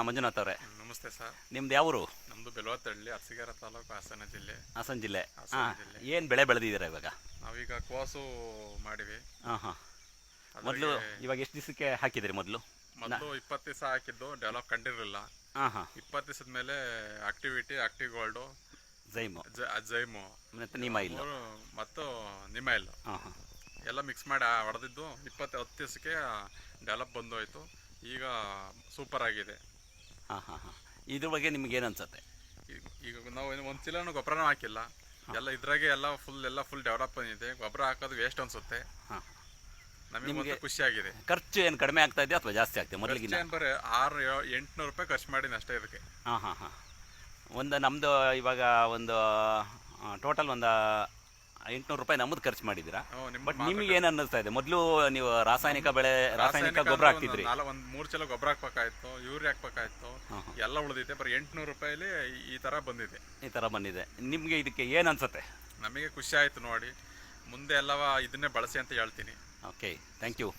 ಮಂಜುನಾಥ್ ಅವರೇ. ನಮಸ್ತೆ ಸರ್. ನಿಮ್ದು ಯಾವೂರು? ನಮ್ಮದು ಬೆಲವತ್ತಹಳ್ಳಿ, ಅರಸೀಕೆರೆ ತಾಲೂಕು, ಹಾಸನ ಜಿಲ್ಲೆ. ಹಾಸನ ಜಿಲ್ಲೆ. ಹಾಸನ ಹಾಂ, ಜಿಲ್ಲೆ. ಏನು ಬೆಳೆ ಬೆಳೆದಿದ್ದೀರಾ ಇವಾಗ? ನಾವೀಗ ಕೋಸು ಮಾಡಿವಿ. ಹಾಂ ಹಾಂ. ಮೊದಲು ಇವಾಗ ಎಷ್ಟು ದಿವಸಕ್ಕೆ ಹಾಕಿದಿರಿ ಮೊದಲು? ಮೊದಲು 20 ದಿವಸ ಹಾಕಿದ್ದು, ಡೆವಲಪ್ ಕಂಡಿರಲಿಲ್ಲ. ಹಾಂ ಹಾಂ. 20 ದಿವಸದ ಮೇಲೆ ಆಕ್ಟಿವ್ ಗೋಲ್ಡು, ಜೈಮು ಮತ್ತು ನಿಮೈಲ್ ಮತ್ತು ನಿಮೈಲ್ ಹಾಂ ಹಾಂ ಎಲ್ಲ ಮಿಕ್ಸ್ ಮಾಡಿ ಹೊಡೆದಿದ್ದು 10 ದಿವಸಕ್ಕೆ ಡೆವಲಪ್ ಬಂದೋಯ್ತು. ಈಗ ಸೂಪರ್ ಆಗಿದೆ. ಹಾಂ ಹಾಂ ಹಾಂ. ಇದ್ರ ಬಗ್ಗೆ ನಿಮ್ಗೆ ಏನು ಅನ್ಸುತ್ತೆ? ಈಗ ನಾವು ಒಂದು ಚೀಲನೂ ಗೊಬ್ಬರನೂ ಹಾಕಿಲ್ಲ, ಎಲ್ಲ ಇದ್ರಾಗೆ ಎಲ್ಲ ಫುಲ್ ಡೆವಲಪ್ ಬಂದಿದೆ. ಗೊಬ್ಬರ ಹಾಕೋದು ವೇಸ್ಟ್ ಅನ್ಸುತ್ತೆ. ಹಾಂ. ನಮಗೆ ಖುಷಿಯಾಗಿದೆ. ಖರ್ಚು ಏನು ಕಡಿಮೆ ಆಗ್ತಾ ಇದೆಯಾ ಅಥವಾ ಜಾಸ್ತಿ ಆಗ್ತದೆ ಮೊದಲಿಗಿಂತ? ಬರೀ 600-800 ರೂಪಾಯಿ ಖರ್ಚು ಮಾಡಿನಿ ಅಷ್ಟೇ ಇದಕ್ಕೆ. ಹಾಂ ಹಾಂ ಹಾಂ. ನಮ್ಮದು ಇವಾಗ ಒಂದು ಟೋಟಲ್ ಒಂದು 800 ರೂಪಾಯಿ ನಮ್ಮದು ಖರ್ಚು ಮಾಡಿದ್ದೀರಾ. ಬಟ್ ನಿಮಗೆ ಏನು ಅನ್ನಿಸ್ತಾ ಇದೆ? ಮೊದಲು ನೀವು ರಾಸಾಯನಿಕ ಗೊಬ್ಬರ ಹಾಕ್ತಿದ್ರಿ, ಒಂದು 3 ಚೀಲ ಗೊಬ್ಬರ ಹಾಕ್ಬೇಕಾಯ್ತು, ಯೂರಿಯಾ ಹಾಕ್ಬೇಕಾಯ್ತು, ಎಲ್ಲ ಉಳಿದಿದೆ. ಬರೀ 800 ರೂಪಾಯಿಲಿ ಈ ಥರ ಬಂದಿದೆ. ನಿಮಗೆ ಇದಕ್ಕೆ ಏನು ಅನ್ಸುತ್ತೆ? ನಮಗೆ ಖುಷಿ ಆಯಿತು ನೋಡಿ. ಮುಂದೆ ಎಲ್ಲವ ಇದನ್ನೇ ಬಳಸಿ ಅಂತ ಹೇಳ್ತೀನಿ. Okay, thank you.